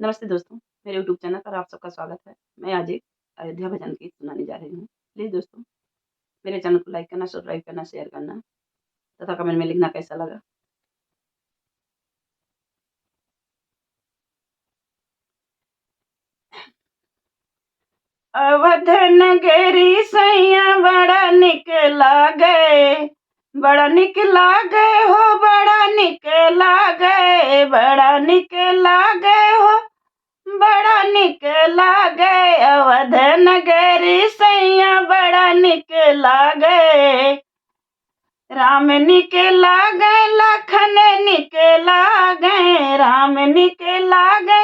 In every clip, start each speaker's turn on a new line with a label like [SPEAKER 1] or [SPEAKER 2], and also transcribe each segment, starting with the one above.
[SPEAKER 1] नमस्ते दोस्तों, मेरे यूट्यूब चैनल पर आप सबका स्वागत है। मैं आज एक अयोध्या भजन गीत सुनाने जा रही हूँ। प्लीज़ दोस्तों, मेरे चैनल को लाइक करना, सब्सक्राइब करना, शेयर करना तथा कमेंट में लिखना कैसा लगा। अवध नगरी सैया बड़ा निक लागे, बड़ा निक लागे हो, बड़ा निक लागे, बड़ा निक लागे हो, बड़ा निक लागे। अवध नगरी सैया बड़ा निक लागे, राम निक लागे, लखन निक लागे, राम निक लागे,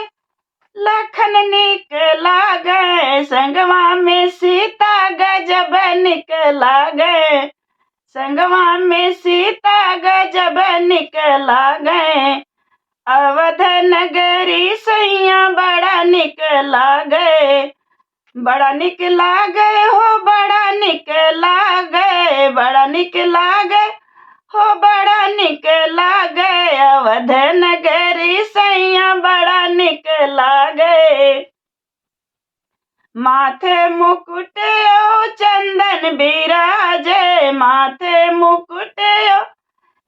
[SPEAKER 1] लखन निक लागे। संगवा में सीता गजब निक लागे, संगवा में सीता गजब निक लागे। अवध नगरी सैया बड़ा निक लागे, बड़ा निक लागे हो, बड़ा निक लागे, बड़ा निक लागे हो, बड़ा निक लागे। अवध नगरी सैया बड़ा निक लागे। माथे मुकुट ओ चंदन बिराजे, माथे मुकुट ओ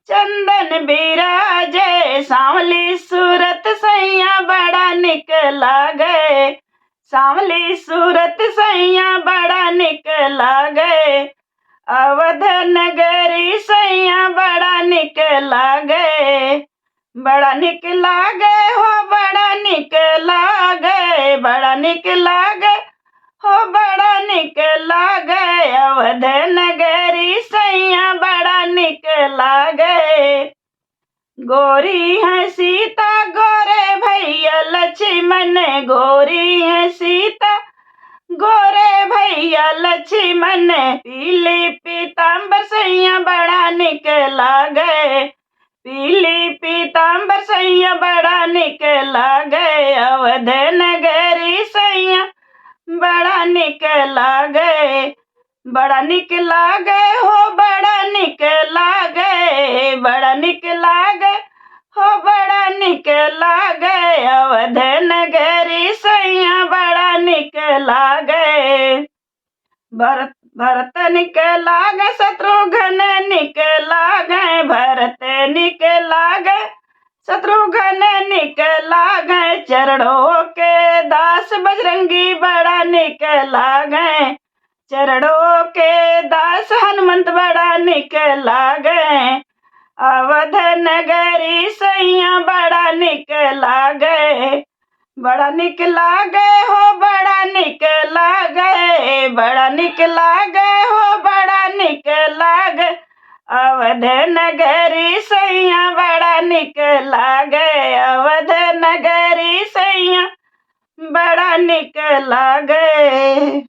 [SPEAKER 1] चंदन बिराजे। सांवली सूरत सैया बड़ा निक लागे, सांवली सूरत सैया बड़ा निक लागे। अवध नगरी सैया बड़ा निक लागे, बड़ा निक लागे हो, बड़ा निक लागे, बड़ा निक लागे हो, बड़ा निक लागे। अवध नगरी सैया बड़ा निक लागे। गोरी है सीता गोरे भैया लक्ष्मण, गोरी है सीता गोरे भैया लक्ष्मण। पीली पीताम्बर सैया बड़ा निक लागे, पीली पीताम्बर सैया बड़ा निक लागे। अवध नगरी सैया बड़ा निक लागे, बड़ा निक लागे हो, बड़ा निक लागे, बड़ा निक लागे हो, बड़ा निक लागे। अवध नगरी सैया बड़ा निक लागे। भरत निक लागे, शत्रुघ्न निक लागे, भरत निक लागे, शत्रुघ्न निक लागे। चरणों के दास बजरंगी बड़ा निक लागे, चरणों के दास हनुमंत बड़ा निक लागे। अवध नगरी सैया बड़ा निक लागे, बड़ा निक लागे हो, बड़ा निक लागे, बड़ा निक लागे हो, बड़ा निक लागे। अवध नगरी सैया बड़ा निक लागे, अवध नगरी सैया बड़ा निक लागे।